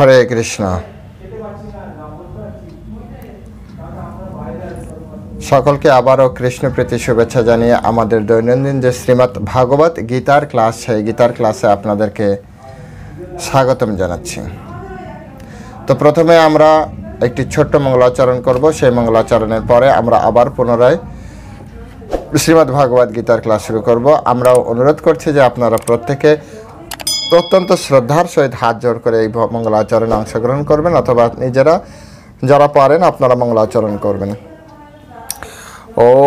হরে কৃষ্ণ। সকলকে আবারও কৃষ্ণপ্রীতি শুভেচ্ছা জানিয়ে আমাদের দৈনন্দিন যে শ্রীমদ্ ভাগবত গীতার ক্লাস, সেই গীতার ক্লাসে আপনাদেরকে স্বাগতম জানাচ্ছি। তো প্রথমে আমরা একটি ছোট্ট মঙ্গলাচরণ করব। সেই মঙ্গলাচরণের পরে আমরা আবার পুনরায় শ্রীমদ্ ভাগবত গীতার ক্লাস শুরু করব। আমরাও অনুরোধ করছি যে আপনারা প্রত্যেকে অত্যন্ত শ্রদ্ধার সহিত হাত জোড় করে এই মঙ্গলাচরণে অংশগ্রহণ করবেন, অথবা নিজেরা যারা পারেন আপনারা মঙ্গলাচরণ করবেন। ওম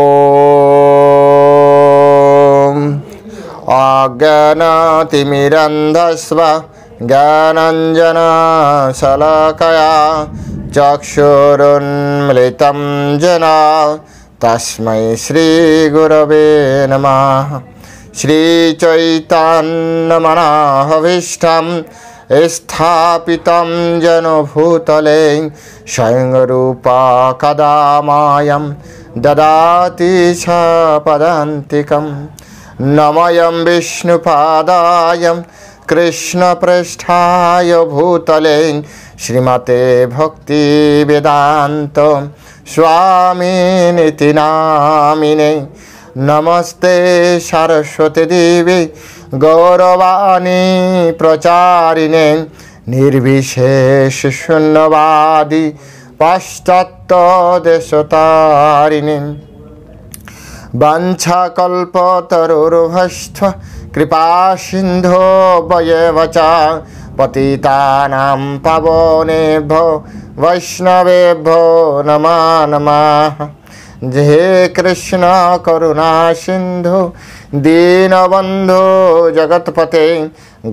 অজ্ঞানতিমিরন্ধস্ব জ্ঞানাঞ্জনশলাকয়া চক্ষুरुन्मिलितं येन তস্मै শ্রীগুরবে নমঃ। শ্রীচৈতন্যমনোভীষ্টং স্থাপিतं येन ভূতলে স্বয়ং রূপা কদা মায়ং দদাতি পদান্তিকম। নময়ং বিষ্ণুপাদায় কৃষ্ণপৃষ্ঠায় ভূতলে শ্রীমতে ভক্তি বেদান্ত স্বামিনিতি নামিনে। নমস্তে সরস্বতী দেবী গৌরবাণী প্রচারিণে নির্বিশেষ শূন্যবাদী পাশ্চাত্য দেশতারিণী। বাঞ্ছাকল্পতরুর্ভশ্চ কৃপা সিন্ধো বয়েব চ পতিতানাং পাবনেভ্যো বৈষ্ণবেভ্যো নমো নমঃ। হে কৃষ্ণ করুণা সিন্ধু দীনবন্ধু জগৎপতে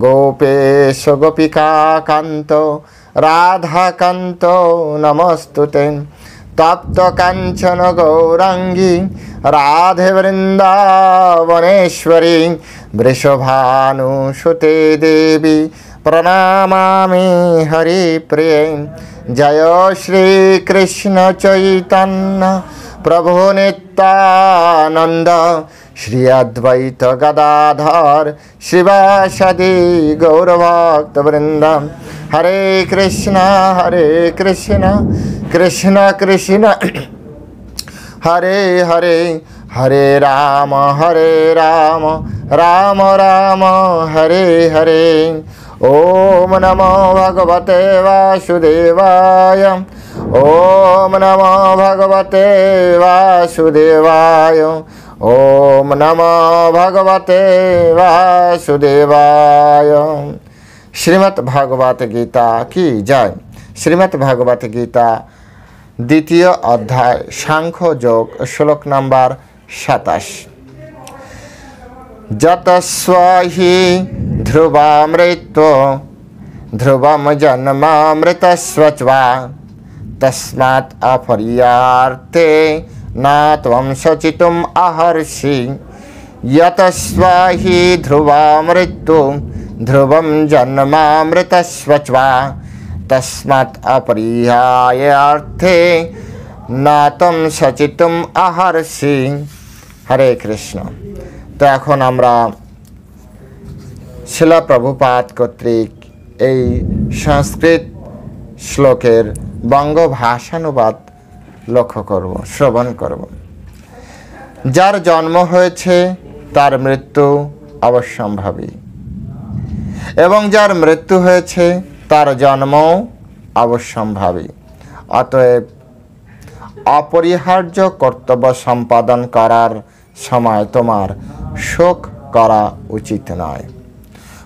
গোপেশ গোপিকা কান্ত রাধাকান্ত নমস্তুতে। তপ্ত কাঞ্চন গৌরাঙ্গী রাধে বৃন্দাবনেশ্বরী বৃষভানুসুতে দেবী প্রণমামি হরিপ্রিয়ে। জয় শ্রীকৃষ্ণ চৈতন্য প্রভু নিত্যানন্দ শ্রী অদ্বৈত গদাধর শিবাসাদি গৌরভক্তবৃন্দ। হরে কৃষ্ণ কৃষ্ণ কৃষ্ণ হরে হরে, হরে রাম রাম রাম হরে হরে। ওম নমো ভগবতে বাসুদেবায়, ওম নমো ভগবতে বাসুদেবায়, ওম নমো ভগবতে বাসুদেবায়। শ্রীমদ্ ভাগবত গীতা কি জয়। শ্রীমদ্ ভাগবত গীতা দ্বিতীয় অধ্যায় সাংখ্য যোগ, শ্লোক নাম্বার 27। যতস্বহি ধ্রুবামৃতো ধ্রুবম জন্মামৃতস্বচ্বা তস্মাৎ অপরিয়ার্থে না ত্বং শচিতুম অহর্ষি। যতস্বহি ধ্রুবামৃতো ধ্রুবম জন্মামৃতস্বচ্বা তস্মাৎ অপরিহায়ার্থে না ত্বং শচিতুম অহর্ষি। হরে কৃষ্ণ। তো এখন আমরা শিলা প্রভুপাদ কর্তৃক এই সংস্কৃত শ্লোকের বঙ্গ ভাষানুবাদ লক্ষ্য করব, শ্রবণ করব। যার জন্ম হয়েছে তার মৃত্যু অবশ্যম্ভাবী, এবং যার মৃত্যু হয়েছে তার জন্ম অবশ্যম্ভাবী। অতএব অপরিহার্য কর্তব্য সম্পাদন করার সময় তোমার শোক করা উচিত নয়।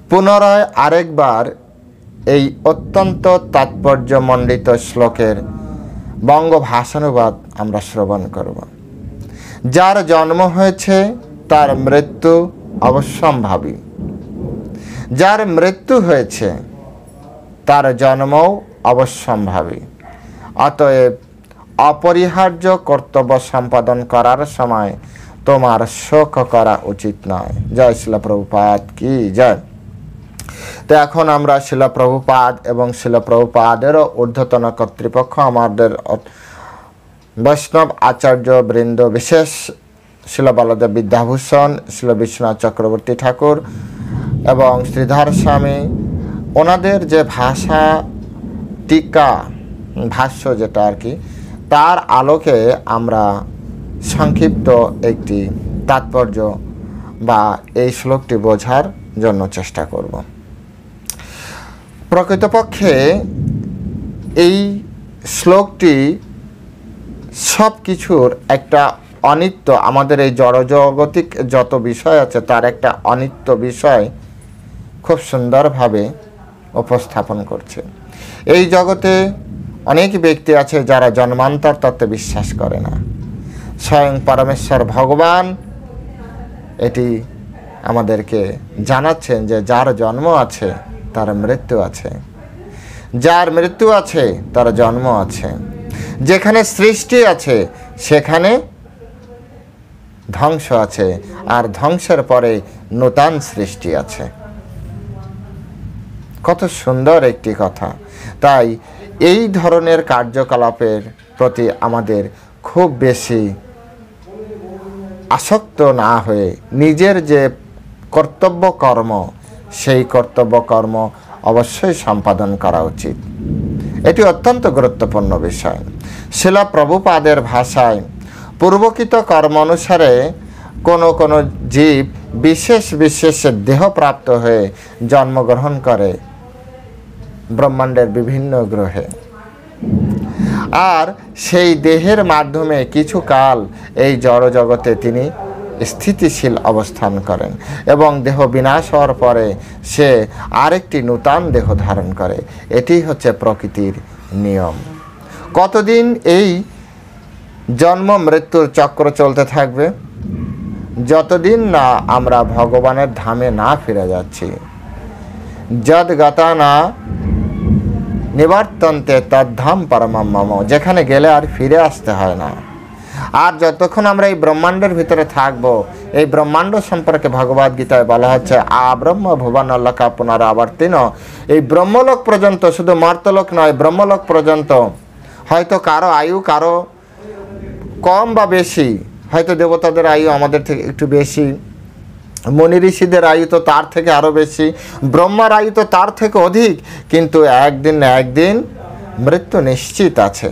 পুনরায় আরেকবার এই অত্যন্ত তাৎপর্যমণ্ডিত শ্লোকের বঙ্গ ভাষানুবাদ আমরা শ্রবণ করব। যার জন্ম হয়েছে তার মৃত্যু অবশ্যম্ভাবী, যার মৃত্যু হয়েছে তার জন্মও অবশ্যম্ভাবী। অতএব অপরিহার্য কর্তব্য সম্পাদন করার সময় তোমার শোক করা উচিত নয়। জয় শিলা প্রভুপাদ কি জয়। তো এখন আমরা শিলা প্রভুপাদ এবং শিলা প্রভুপাদেরও ঊর্ধ্বতন কর্তৃপক্ষ আমাদের বৈষ্ণব আচার্য বৃন্দ, বিশেষ শিলা বলদেব বিদ্যাভূষণ, শিলা বিশ্বনাথ চক্রবর্তী ঠাকুর এবং শ্রীধর স্বামী, ওনাদের যে ভাষা টিকা ভাষ্য যেটা আর কি, তার আলোকে আমরা সংক্ষিপ্ত একটি তাৎপর্য বা এই শ্লোকটি বোঝার জন্য চেষ্টা করব। প্রকৃতপক্ষে এই শ্লোকটি সব কিছুর একটা অনিত্য, আমাদের এই জড়জগতিক যত বিষয় আছে তার একটা অনিত্য বিষয় খুব সুন্দরভাবে উপস্থাপন করছে। এই জগতে অনেক ব্যক্তি আছে যারা জন্মান্তর তত্ত্বে বিশ্বাস করে না। স্বয়ং পরমেশ্বর ভগবান এটি আমাদেরকে জানাচ্ছেন যে যার জন্ম আছে তার মৃত্যু আছে, যার মৃত্যু আছে তার জন্ম আছে। যেখানে সৃষ্টি আছে সেখানে ধ্বংস আছে, আর ধ্বংসের পরে নূতন সৃষ্টি আছে। কত সুন্দর একটি কথা। তাই এই ধরনের কার্যকলাপের প্রতি আমাদের খুব বেশি আসক্ত না হয়ে নিজের যে কর্তব্য কর্ম, সেই কর্তব্য কর্ম অবশ্যই সম্পাদন করা উচিত। এটি অত্যন্ত গুরুত্বপূর্ণ বিষয়। শিলা প্রভুপাদের ভাষায় পূর্বকৃত কর্ম অনুসারে কোনো কোনো জীব বিশেষ বিশেষ দেহপ্রাপ্ত হয়ে জন্মগ্রহণ করে ব্রহ্মাণ্ডের বিভিন্ন গ্রহে, আর সেই দেহের মাধ্যমে কিছু কাল এই জড়জগতে তিনি স্থিতিশীল অবস্থান করেন এবং দেহ বিনাশ হওয়ার পরে সে আরেকটি নূতন দেহ ধারণ করে। এটি হচ্ছে প্রকৃতির নিয়ম। কতদিন এই জন্ম মৃত্যুর চক্র চলতে থাকবে? যতদিন না আমরা ভগবানের ধামে না ফিরে যাচ্ছি। যদ গতা না নিবর্তন্তে তদ্ধাম পরমম মম, যেখানে গেলে আর ফিরে আসতে হয় না। আর যতক্ষণ আমরা এই ব্রহ্মাণ্ডের ভিতরে থাকব, এই ব্রহ্মাণ্ড সম্পর্কে ভগবদ গীতায় বলা হচ্ছে আব্রহ্ম ভুবন লোকা পুনরাবর্তিন। এই ব্রহ্মলোক পর্যন্ত, শুধু মর্তলোক নয়, ব্রহ্মলোক পর্যন্ত হয়তো কারো আয়ু কারো কম বা বেশি, হয়তো দেবতাদের আয়ু আমাদের থেকে একটু বেশি, মুনি ঋষিদের আয়ু তো তার থেকে আরও বেশি, ব্রহ্মার আয়ু তো তার থেকে অধিক, কিন্তু একদিন না একদিন মৃত্যু নিশ্চিত আছে।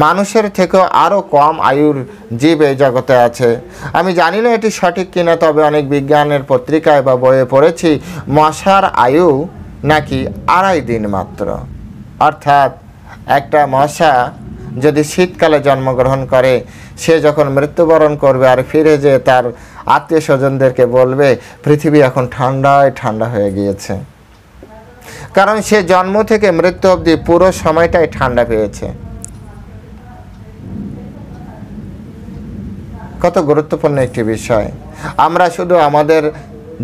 মানুষের থেকেও আরও কম আয়ুর জীব এই জগতে আছে। আমি জানি না এটি সঠিক কিনা, তবে অনেক বিজ্ঞানের পত্রিকায় বা বইয়ে পড়েছি মশার আয়ু নাকি 2.5 দিন মাত্র। অর্থাৎ একটা মশা যদি শীতকালে জন্মগ্রহণ করে, সে যখন মৃত্যুবরণ করবে আর ফিরে যেয়ে তার আত্মীয় স্বজনদেরকে বলবে পৃথিবী এখন ঠান্ডায় ঠান্ডা হয়ে গিয়েছে, কারণ সে জন্ম থেকে মৃত্যু অবধি পুরো সময়টাই ঠান্ডা পেয়েছে। কত গুরুত্বপূর্ণ একটি বিষয়। আমরা শুধু আমাদের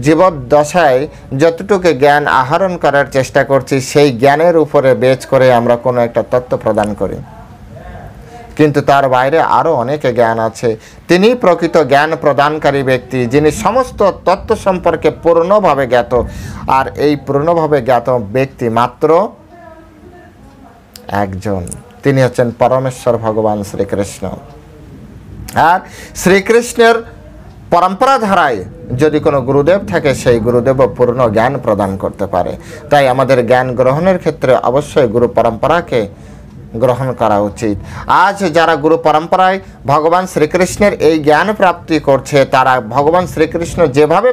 জীবদ্দশায় যতটুকু জ্ঞান আহরণ করার চেষ্টা করছি, সেই জ্ঞানের উপরে বেচ করে আমরা কোনো একটা তত্ত্ব প্রদান করি, কিন্তু তার বাইরে আরও অনেক জ্ঞান আছে। তিনি প্রকৃত জ্ঞান প্রদানকারী ব্যক্তি, যিনি সমস্ত তত্ত্ব সম্পর্কে পূর্ণভাবে জ্ঞাত। আর এই পূর্ণভাবে জ্ঞাত ব্যক্তি মাত্র একজন, তিনি হচ্ছেন পরমেশ্বর ভগবান শ্রীকৃষ্ণ। আর শ্রীকৃষ্ণের পরম্পরা ধারায় যদি কোনো গুরুদেব থাকে, সেই গুরুদেবও পূর্ণ জ্ঞান প্রদান করতে পারে। তাই আমাদের জ্ঞান গ্রহণের ক্ষেত্রে অবশ্যই গুরু পরম্পরাকে গ্রহণ করা উচিত। আজ যারা গুরু পরম্পরায় ভগবান শ্রীকৃষ্ণের এই জ্ঞান প্রাপ্তি করছে, তারা ভগবান শ্রীকৃষ্ণ যেভাবে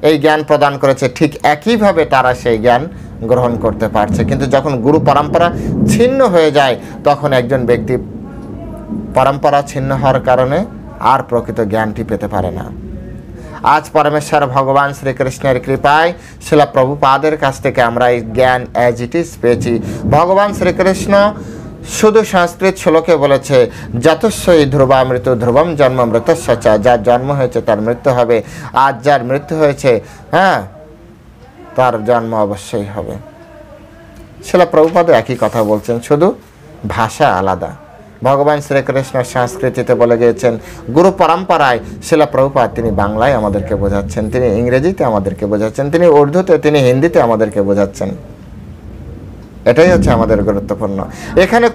এই জ্ঞান প্রদান করেছে ঠিক একইভাবে তারা সেই জ্ঞান গ্রহণ করতে পারছে। কিন্তু যখন গুরু পরম্পরা ছিন্ন হয়ে যায়, তখন একজন ব্যক্তি পরম্পরা ছিন্ন হওয়ার কারণে আর প্রকৃত জ্ঞানটি পেতে পারে না। আজ পরমেশ্বর ভগবান শ্রীকৃষ্ণের কৃপায় শিলা প্রভুপাদের কাছ থেকে আমরা এই জ্ঞান অ্যাজ ইট ইজ পেয়েছি। ভগবান শ্রীকৃষ্ণ শুধু সংস্কৃত শ্লোকে বলেছে যতস্যই ধ্রুবা মৃত্যু ধ্রুবম জন্ম মৃতস্য চ, যার জন্ম হয়েছে তার মৃত্যু হবে, আজ যার মৃত্যু হয়েছে তার জন্ম অবশ্যই হবে। শিলা প্রভুপাদ একই কথা বলছেন, শুধু ভাষা আলাদা। ভগবান শ্রীকৃষ্ণ সংস্কৃতিতে বলে গিয়েছেন, গুরু পরম্পরায় শিলা প্রভুপাদ তিনি বাংলায় আমাদেরকে বোঝাচ্ছেন, তিনি ইংরেজিতে আমাদেরকে বোঝাচ্ছেন, তিনি উর্দুতে, তিনি হিন্দিতে আমাদেরকে বোঝাচ্ছেন। এটাই হচ্ছে আমাদের গুরুত্বপূর্ণ। এখানে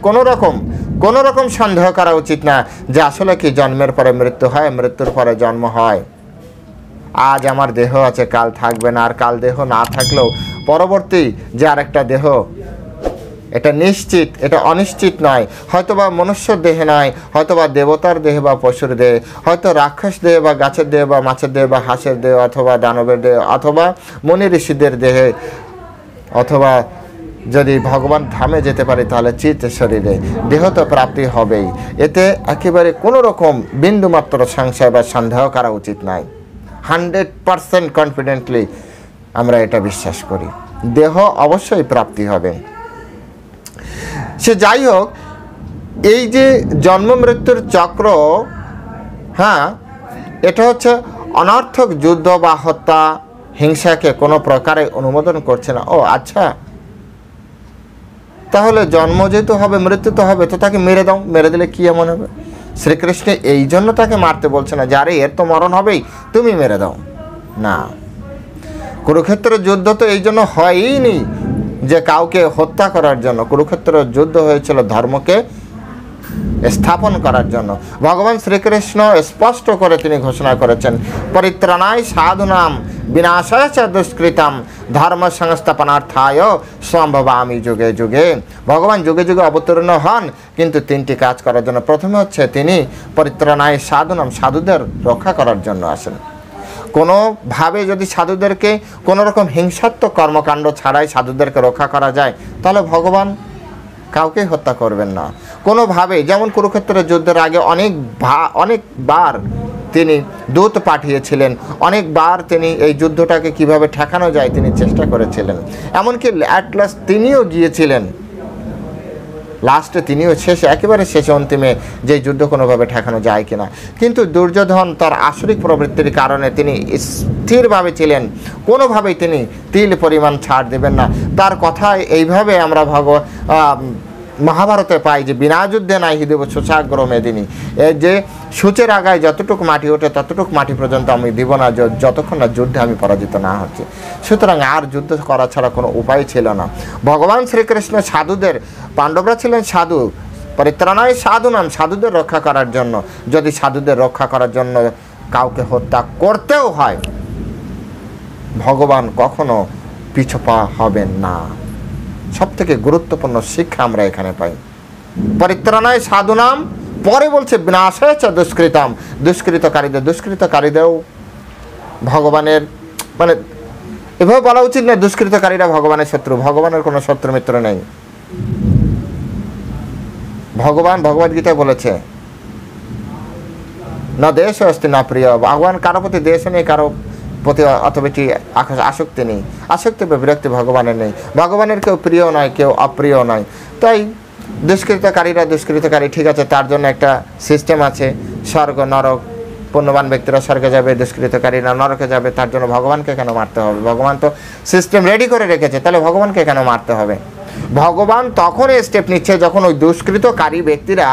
কোনো রকম সন্দেহ করা উচিত না যে আসলে কি জন্মের পরে মৃত্যু হয়, মৃত্যুর পরে জন্ম হয়। আজ আমার দেহ আছে, কাল থাকবে না, আর কাল দেহ না থাকলেও পরবর্তী যে আরেকটা দেহ এটা নিশ্চিত, এটা অনিশ্চিত নয়। হয়তোবা মনুষ্য দেহে নয়, হয়তোবা দেবতার দেহে বা পশুর দেহে, হয়তো রাক্ষস দেহে বা গাছের দেহে বা মাছের দেহে বা হাঁসের দেহে, অথবা দানবের দেহে, অথবা মুনি ঋষিদের দেহে, অথবা যদি ভগবান ধামে যেতে পারে তাহলে চিত্ত শরীরে, দেহ তো প্রাপ্তি হবেই। এতে একেবারে কোনো রকম বিন্দুমাত্র সংশয় বা সন্দেহ করা উচিত নয়। 100% কনফিডেন্টলি আমরা এটা বিশ্বাস করি, দেহ অবশ্যই প্রাপ্তি হবে। সে যাই হোক, এই যে জন্ম মৃত্যুর চক্র, হ্যাঁ, এটা হচ্ছে অনর্থক যুদ্ধ বা হত্যা হিংসাকে কোনো প্রকারে অনুমোদন করছে না। ও আচ্ছা, তাহলে জন্ম যেহেতু হবে, মৃত্যু তো হবে, তো তাকে মেরে দাও, মেরে দিলে কি এমন হবে? শ্রীকৃষ্ণ এই জন্য তাকে মারতে বলছে না যে আরে এর তো মরণ হবেই, তুমি মেরে দাও, না। কুরুক্ষেত্রের যুদ্ধ তো এই জন্য হয়ইনি যে কাউকে হত্যা করার জন্য। কুরুক্ষেত্রের যুদ্ধ হয়েছিল ধর্মকে স্থাপন করার জন্য। ভগবান শ্রীকৃষ্ণ স্পষ্ট করে তিনি ঘোষণা করেছেন, পরিত্রাণায় সাধুনাম বিনাশায় চ দুষ্কৃতাম ধর্ম সংস্থাপনার্থায় সম্ভবামি যুগে যুগে। ভগবান যুগে যুগে অবতীর্ণ হন কিন্তু তিনটি কাজ করার জন্য। প্রথমে হচ্ছে তিনি পরিত্রাণায় সাধুনাম, সাধুদের রক্ষা করার জন্য আসেন। কোনোভাবে যদি সাধুদেরকে কোনো রকম হিংসাত্মক কর্মকাণ্ড ছাড়াই সাধুদেরকে রক্ষা করা যায় তাহলে ভগবান কাউকে হত্যা করবেন না কোনোভাবে। যেমন কুরুক্ষেত্রের যুদ্ধের আগে অনেকবার তিনি দূত পাঠিয়েছিলেন, অনেকবার তিনি এই যুদ্ধটাকে কিভাবে ঠেকানো যায় তিনি চেষ্টা করেছিলেন। এমনকি অ্যাট লাস্ট তিনিও গিয়েছিলেন, লাস্টে তিনিও একেবারে শেষে অন্তিমে যে যুদ্ধ কোনোভাবে ঠেকানো যায় কিনা। কিন্তু দুর্যোধন তার আসরিক প্রবৃত্তির কারণে তিনি স্থিরভাবে ছিলেন, কোনোভাবেই তিনি তিল পরিমাণ ছাড় দেবেন না। তার কথায় এইভাবে আমরা মহাভারতে পাই যে বিনা যুদ্ধে নাই দেব সুচাগ্র মেদিনী, যে সূচের আগায় যতটুকু মাটি ওঠে ততটুকু মাটি পর্যন্ত আমি দিব না যতক্ষণ না যুদ্ধে আমি পরাজিত না হচ্ছি। সুতরাং আর যুদ্ধ করা ছাড়া কোনো উপায় ছিল না। ভগবান শ্রীকৃষ্ণ সাধুদের, পাণ্ডবরা ছিলেন সাধু, পরিত্রাণায় সাধু নাম, সাধুদের রক্ষা করার জন্য। যদি সাধুদের রক্ষা করার জন্য কাউকে হত্যা করতেও হয় ভগবান কখনো পিছপা হবেন না। সব থেকে গুরুত্বপূর্ণ শিক্ষা আমরা এখানে পাই। পরিত্রাণায় সাধু নাম, পরে বলছে বিনাশায় চ দুষ্কৃতাম, দুষ্কৃতকারীদেরও ভগবানের, মানে এভাবে বলা উচিত না দুষ্কৃতকারীরা ভগবানের শত্রু। ভগবানের কোনো শত্রু মিত্র নেই। ভগবান ভগবদ্গীতায় বলেছে না দেশ অস্তি না প্রিয়। ভগবান কারো প্রতি দেশ নেই, কারো প্রতি অত বেশি আসক্তি নেই, আসক্তি বা বিরক্তি ভগবানের নেই। ভগবানের কেউ প্রিয় নয়, কেউ অপ্রিয় নয়। তাই দুষ্কৃতকারী ঠিক আছে, তার জন্য একটা সিস্টেম আছে, স্বর্গ নরক, পুণ্যবান ব্যক্তিরা স্বর্গে যাবে, দুষ্কৃতকারীরা নরকে যাবে। তার জন্য ভগবানকে কেন মারতে হবে? ভগবান তো সিস্টেম রেডি করে রেখেছে, তাহলে ভগবানকে কেন মারতে হবে? ভগবান তখন স্টেপ নিচ্ছে যখন ওই দুষ্কৃতকারী ব্যক্তিরা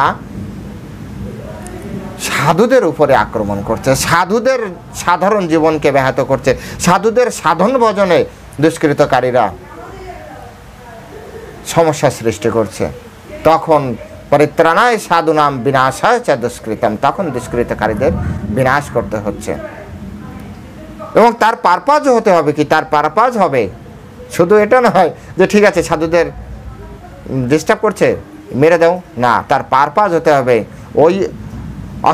সাধুদের উপরে আক্রমণ করছে, সাধুদের সাধারণ জীবনকে ব্যাহত করছে, সাধুদের সাধন ভজনে দুষ্কৃতকারীরা সমস্যা সৃষ্টি করছে। তখন পরিত্রাণায় সাধু নাম বিনাশায় চ দুষ্কৃতম, তখন দুষ্কৃতকারীদের বিনাশ করতে হচ্ছে। এবং তার পারপাজ হতে হবে কি? তার পারপাজ হবে শুধু এটা নয় যে ঠিক আছে সাধুদের ডিস্টার্ব করছে মেরে দাও, না, তার পারপাজ হতে হবে ওই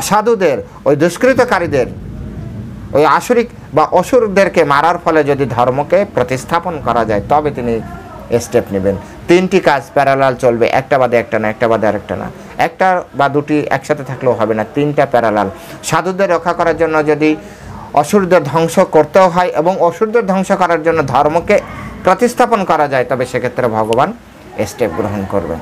অসাধুদের, ওই দুষ্কৃতকারীদের, ওই আসরিক বা অসুরদেরকে মারার ফলে যদি ধর্মকে প্রতিস্থাপন করা যায় তবে তিনি স্টেপ নেবেন। তিনটি কাজ প্যারালাল চলবে, একটা বাদে একটা না, একটা বাদে আরেকটা না, একটা বা দুটি একসাথে থাকলেও হবে না, তিনটা প্যারালাল। সাধুদের রক্ষা করার জন্য যদি অসুরদের ধ্বংস করতেও হয় এবং অসুরদের ধ্বংস করার জন্য ধর্মকে প্রতিস্থাপন করা যায় তবে সেক্ষেত্রে ভগবান স্টেপ গ্রহণ করবেন।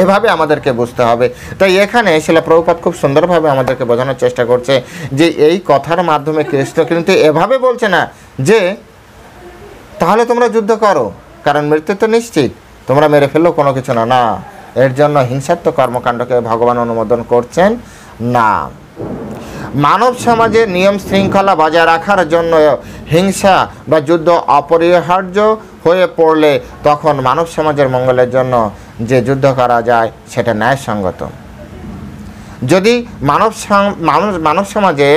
এভাবে আমাদেরকে বুঝতে হবে। তাই এখানে শিলা প্রভুপাদ খুব সুন্দরভাবে আমাদেরকে বোঝানোর চেষ্টা করছে যে এই কথার মাধ্যমে কৃষ্ণ কিন্তু এভাবে বলছে না যে তাহলে তোমরা যুদ্ধ করো কারণ মৃত্যু তো নিশ্চিত, তোমরা মেরে ফেললেও কোনো কিছু না, না, এর জন্য হিংসাত্মক কর্মকাণ্ডকে ভগবান অনুমোদন করছেন না। মানব সমাজে নিয়ম শৃঙ্খলা বজায় রাখার জন্য হিংসা বা যুদ্ধ অপরিহার্য হয়ে পড়লে তখন মানব সমাজের মঙ্গলের জন্য যে যুদ্ধ করা যায় সেটা ন্যায়সঙ্গত। যদি মানব সমাজে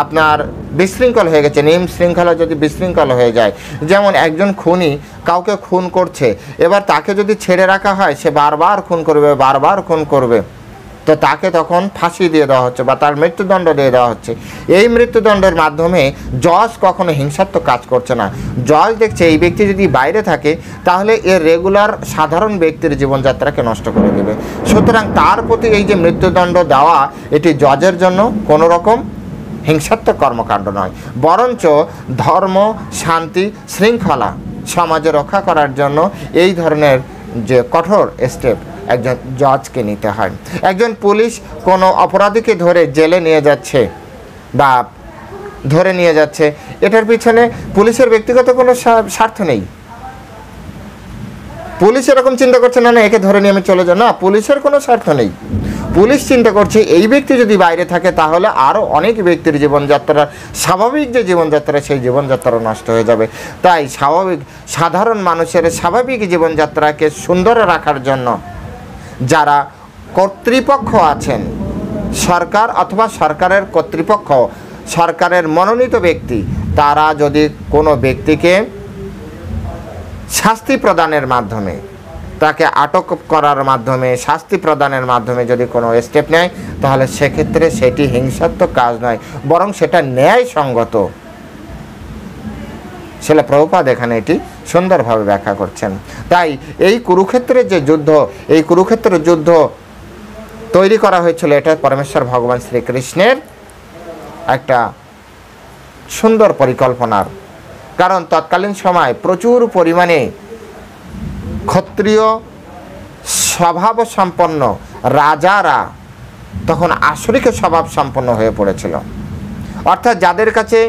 আপনার বিশৃঙ্খল হয়ে গেছে, নিয়ম শৃঙ্খলা যদি বিশৃঙ্খল হয়ে যায়, যেমন একজন খুনি কাউকে খুন করছে, এবার তাকে যদি ছেড়ে রাখা হয় সে বারবার খুন করবে, তো তাকে তখন ফাঁসি দিয়ে দেওয়া হচ্ছে বা তার মৃত্যুদণ্ড দিয়ে দেওয়া হচ্ছে। এই মৃত্যুদণ্ডের মাধ্যমে জজ কখনো হিংসাত্মক কাজ করছে না। জজ দেখছে এই ব্যক্তি যদি বাইরে থাকে তাহলে এর রেগুলার সাধারণ ব্যক্তির জীবনযাত্রাকে নষ্ট করে দেবে, সুতরাং তার প্রতি এই যে মৃত্যুদণ্ড দেওয়া এটি জজের জন্য কোনো রকম হিংসাত্মক কর্মকাণ্ড নয়, বরঞ্চ ধর্ম, শান্তি, শৃঙ্খলা সমাজে রক্ষা করার জন্য এই ধরনের যে কঠোর স্টেপ একজন জজকে নিতে হয়। একজন পুলিশ কোনো অপরাধীকে ধরে জেলে নিয়ে যাচ্ছে বা ধরে নিয়ে যাচ্ছে, এটার পিছনে পুলিশের ব্যক্তিগত কোনো স্বার্থ নেই। পুলিশ এরকম চিন্তা করছে না একে ধরে নিয়ে আমি চলে যাব, না, পুলিশের কোনো স্বার্থ নেই। পুলিশ চিন্তা করছে এই ব্যক্তি যদি বাইরে থাকে তাহলে আরও অনেক ব্যক্তির জীবনযাত্রা, স্বাভাবিক যে জীবনযাত্রা সেই জীবনযাত্রা নষ্ট হয়ে যাবে। তাই সাধারণ মানুষের স্বাভাবিক জীবনযাত্রাকে সুন্দর রাখার জন্য যারা কর্তৃপক্ষ আছেন, সরকার অথবা সরকারের কর্তৃপক্ষ, সরকারের মনোনীত ব্যক্তি, তারা যদি কোনো ব্যক্তিকে শাস্তি প্রদানের মাধ্যমে, তাকে আটক করার মাধ্যমে, শাস্তি প্রদানের মাধ্যমে যদি কোনো স্টেপ নেয় তাহলে সেক্ষেত্রে সেটি হিংসাত্মক কাজ নয়, বরং সেটা ন্যায়সঙ্গত। শিলা প্রভুপাদ এখানে এটি সুন্দরভাবে ব্যাখ্যা করছেন। তাই এই কুরুক্ষেত্রের যে যুদ্ধ, এই কুরুক্ষেত্রের যুদ্ধ তৈরি করা হয়েছিল, এটা পরমেশ্বর ভগবান শ্রীকৃষ্ণের একটা সুন্দর পরিকল্পনার, কারণ তৎকালীন সময় প্রচুর পরিমাণে ক্ষত্রিয় স্বভাব সম্পন্ন রাজারা তখন আসরিক স্বভাব সম্পন্ন হয়ে পড়েছিল, অর্থাৎ যাদের কাছে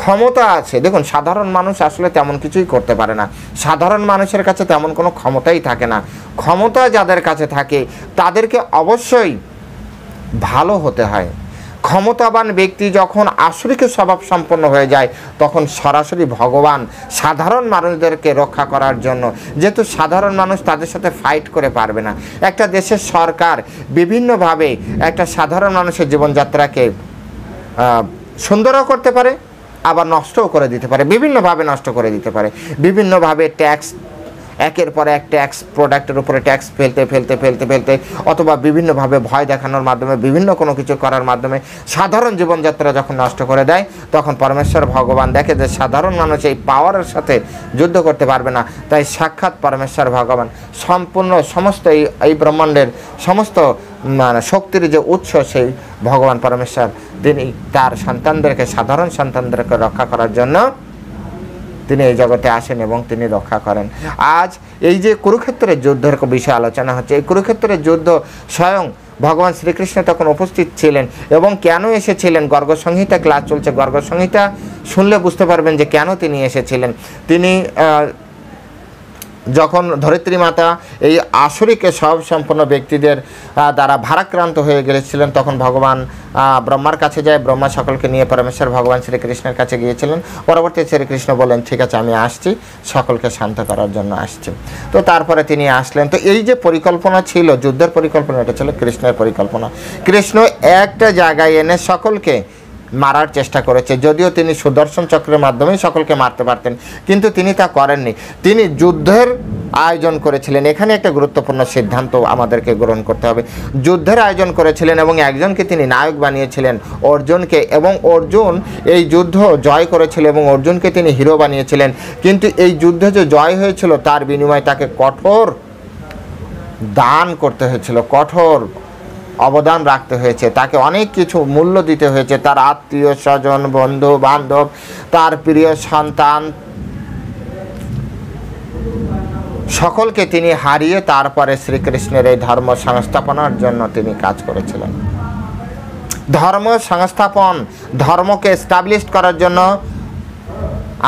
ক্ষমতা আছে। দেখুন, সাধারণ মানুষ আসলে তেমন কিছুই করতে পারে না, সাধারণ মানুষের কাছে তেমন কোনো ক্ষমতাই থাকে না। ক্ষমতা যাদের কাছে থাকে তাদেরকে অবশ্যই ভালো হতে হয়। ক্ষমতাবান ব্যক্তি যখন আসরিক স্বভাব সম্পন্ন হয়ে যায় তখন সরাসরি ভগবান সাধারণ মানুষদেরকে রক্ষা করার জন্য, যেহেতু সাধারণ মানুষ তাদের সাথে ফাইট করে পারবে না, একটা দেশের সরকার বিভিন্নভাবে একটা সাধারণ মানুষের জীবনযাত্রাকে সুন্দরও করতে পারে, আবার নষ্টও করে দিতে পারে, বিভিন্নভাবে নষ্ট করে দিতে পারে। বিভিন্নভাবে ট্যাক্স, একের পর এক ট্যাক্স, প্রোডাক্টের উপরে ট্যাক্স ফেলতে অথবা বিভিন্নভাবে ভয় দেখানোর মাধ্যমে, বিভিন্ন কোনো কিছু করার মাধ্যমে সাধারণ জীবনযাত্রা যখন নষ্ট করে দেয় তখন পরমেশ্বর ভগবান দেখে যে সাধারণ মানুষ এই পাওয়ারের সাথে যুদ্ধ করতে পারবে না। তাই সাক্ষাৎ পরমেশ্বর ভগবান সম্পূর্ণ সমস্ত এই ব্রহ্মাণ্ডের সমস্ত শক্তির যে উৎস, সেই ভগবান পরমেশ্বর তিনি তার সন্তানদেরকে, সাধারণ সন্তানদেরকে রক্ষা করার জন্য তিনি এই জগতে আসেন এবং তিনি রক্ষা করেন। আজ এই যে কুরুক্ষেত্রের যুদ্ধের বিষয়ে আলোচনা হচ্ছে, এই কুরুক্ষেত্রের যুদ্ধ স্বয়ং ভগবান শ্রীকৃষ্ণ তখন উপস্থিত ছিলেন এবং কেন এসেছিলেন, গর্গ সংহিতা ক্লাস চলছে, গর্গ সংহিতা শুনলে বুঝতে পারবেন যে কেন তিনি এসেছিলেন। তিনি যখন ধরিত্রী মাতা এই আসরিক সব সম্পন্ন ব্যক্তিদের দ্বারা ভারাক্রান্ত হয়ে গিয়েছিলেন তখন ভগবান ব্রহ্মার কাছে যায়, ব্রহ্মা সকলকে নিয়ে পরমেশ্বর ভগবান শ্রীকৃষ্ণের কাছে গিয়েছিলেন। পরবর্তী শ্রীকৃষ্ণ বলেন ঠিক আছে আমি আসছি, সকলকে শান্ত করার জন্য আসছি। তো তারপরে তিনি আসলেন। তো এই যে পরিকল্পনা ছিল, যুদ্ধের পরিকল্পনা, এটা ছিল কৃষ্ণের পরিকল্পনা। কৃষ্ণ একটা জায়গায় এনে সকলকে মারার চেষ্টা করেছে, যদিও তিনি সুদর্শন চক্রের মাধ্যমেই সকলকে মারতে পারতেন, কিন্তু তিনি তা করেননি। তিনি যুদ্ধের আয়োজন করেছিলেন। এখানে একটা গুরুত্বপূর্ণ সিদ্ধান্ত আমাদেরকে গ্রহণ করতে হবে। যুদ্ধের আয়োজন করেছিলেন এবং একজনকে তিনি নায়ক বানিয়েছিলেন, অর্জুনকে, এবং অর্জুন এই যুদ্ধ জয় করেছিল এবং অর্জুনকে তিনি হিরো বানিয়েছিলেন। কিন্তু এই যুদ্ধে যে জয় হয়েছিল তার বিনিময়ে তাকে কঠোর দান করতে হয়েছিল, কঠোর অবদান রাখতে হয়েছে, তাকে অনেক কিছু মূল্য দিতে হয়েছে। তার আত্মীয় স্বজন, বন্ধু বান্ধব, তার প্রিয় সন্তান সকলকে তিনি হারিয়ে তারপরে শ্রীকৃষ্ণের এই ধর্ম সংস্থাপনার জন্য তিনি কাজ করেছিলেন। ধর্ম সংস্থাপন, ধর্মকে এস্টাবলিশ করার জন্য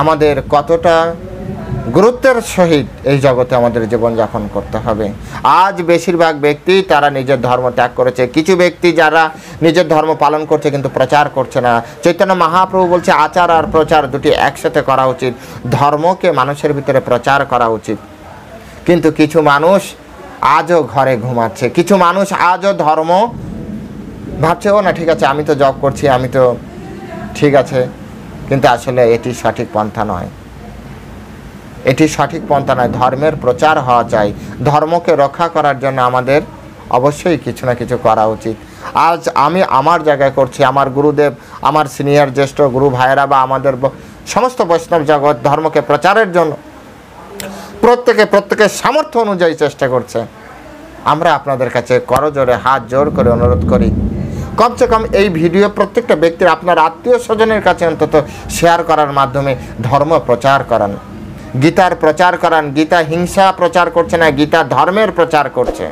আমাদের কতটা গুরুত্বের সহিত এই জগতে আমাদের জীবনযাপন করতে হবে। আজ বেশিরভাগ ব্যক্তি তারা নিজের ধর্ম ত্যাগ করেছে। কিছু ব্যক্তি যারা নিজের ধর্ম পালন করছে কিন্তু প্রচার করছে না। চৈতন্য মহাপ্রভু বলছে আচার আর প্রচার দুটি একসাথে করা উচিত। ধর্মকে মানুষের ভিতরে প্রচার করা উচিত। কিন্তু কিছু মানুষ আজও ঘরে ঘুমাচ্ছে, কিছু মানুষ আজও ধর্ম ভাবছে ও না ঠিক আছে, আমি তো জব করছি, আমি তো ঠিক আছে, কিন্তু আসলে এটি সঠিক পন্থা নয়। এটি সঠিক পন্থা নয়। ধর্মের প্রচার হওয়া চাই। ধর্মকে রক্ষা করার জন্য আমাদের অবশ্যই কিছু না কিছু করা উচিত। আজ আমি আমার জায়গায় করছি, আমার গুরুদেব, আমার সিনিয়র জ্যেষ্ঠ গুরু ভাইয়েরা বা আমাদের সমস্ত বৈষ্ণব জগৎ ধর্মকে প্রচারের জন্য প্রত্যেকের সামর্থ্য অনুযায়ী চেষ্টা করছে। আমরা আপনাদের কাছে করজোড়ে হাত জোর করে অনুরোধ করি, কমসে কম এই ভিডিও প্রত্যেকটা ব্যক্তির আপনার আত্মীয় স্বজনের কাছে অন্তত শেয়ার করার মাধ্যমে ধর্ম প্রচার করান, গীতার প্রচার করান। গীতা হিংসা প্রচার করছে না, গীতা ধর্মের প্রচার করছে।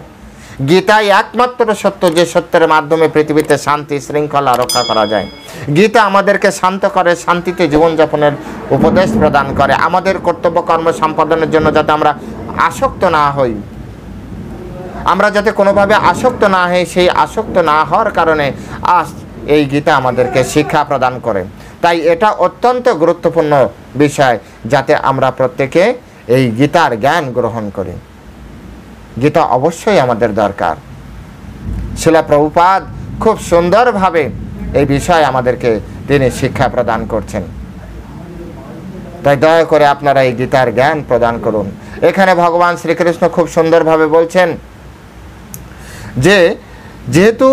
গীতাই একমাত্র সত্য, যে সত্যের মাধ্যমে পৃথিবীতে শান্তি শৃঙ্খলা রক্ষা করা যায়। গীতা আমাদেরকে শান্ত করে, শান্তিতে জীবনযাপনের উপদেশ প্রদান করে, আমাদের কর্তব্য কর্ম সম্পাদনের জন্য যাতে আমরা আসক্ত না হই, আমরা যাতে কোনোভাবে আসক্ত না হই, সেই আসক্ত না হওয়ার কারণে আজ এই গীতা আমাদেরকে শিক্ষা প্রদান করে। তাই এটা অত্যন্ত গুরুত্বপূর্ণ বিষয়, যাতে আমরা প্রত্যেকে এই গীতার জ্ঞান গ্রহণ করি। গীতা অবশ্যই আমাদের দরকার। শিলা প্রভুপাদ খুব সুন্দরভাবে এই বিষয়ে আমাদেরকে তিনি শিক্ষা প্রদান করছেন। তাই দয়া করে আপনারা এই গীতার জ্ঞান প্রদান করুন। এখানে ভগবান শ্রীকৃষ্ণ খুব সুন্দরভাবে বলছেন যে যেহেতু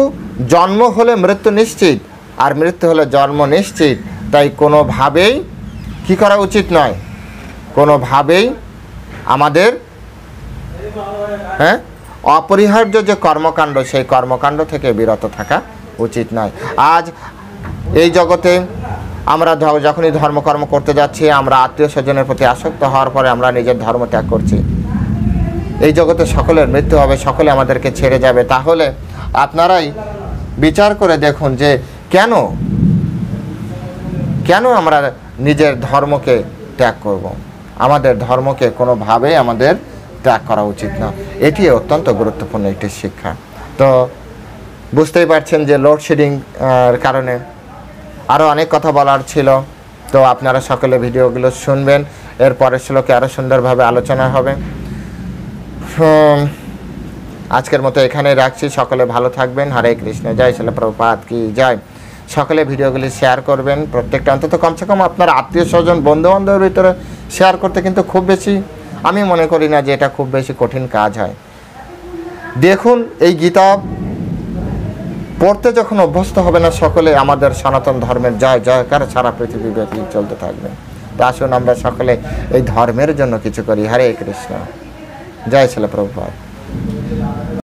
জন্ম হলে মৃত্যু নিশ্চিত আর মৃত্যু হলে জন্ম নিশ্চিত, তাই কোনোভাবেই কি করা উচিত নয়, কোনোভাবেই আমাদের অপরিহার্য যে কর্মকাণ্ড, সেই কর্মকাণ্ড থেকে বিরত থাকা উচিত নয়। আজ এই জগতে আমরা যখনই ধর্মকর্ম করতে যাচ্ছি, আমরা আত্মীয় স্বজনের প্রতি আসক্ত হওয়ার পরে আমরা নিজের ধর্ম ত্যাগ করছি। এই জগতে সকলের মৃত্যু হবে, সকলে আমাদেরকে ছেড়ে যাবে। তাহলে আপনারাই বিচার করে দেখুন যে কেন আমরা নিজের ধর্মকে ত্যাগ করব। আমাদের ধর্মকে কোনোভাবেই আমাদের ত্যাগ করা উচিত না। এটি অত্যন্ত গুরুত্বপূর্ণ একটি শিক্ষা। তো বুঝতেই পারছেন যে লোডশেডিং কারণে আরও অনেক কথা বলার ছিল। তো আপনারা সকলে ভিডিওগুলো শুনবেন, এর পরের শ্লোকে আরও সুন্দরভাবে আলোচনা হবে। আজকের মতো এখানেই রাখছি। সকলে ভালো থাকবেন। হরে কৃষ্ণ। জয় শিলা প্রভুপাদ কি জয়। সকলে ভিডিওগুলি শেয়ার করবেন, প্রত্যেকটা অন্তত কমসে কম আপনার আত্মীয় স্বজন বন্ধু বান্ধবের ভিতরে শেয়ার করতে কিন্তু খুব বেশি, আমি মনে করি না যে এটা খুব বেশি কঠিন কাজ হয়। দেখুন, এই গীতা পড়তে যখন অভ্যস্ত হবে না সকলে, আমাদের সনাতন ধর্মের জয় জয়কার সারা পৃথিবী ব্যাপী চলতে থাকবে। তা আসুন আমরা সকলে এই ধর্মের জন্য কিছু করি। হরে কৃষ্ণ। জয় শিলা প্রভুপাদ।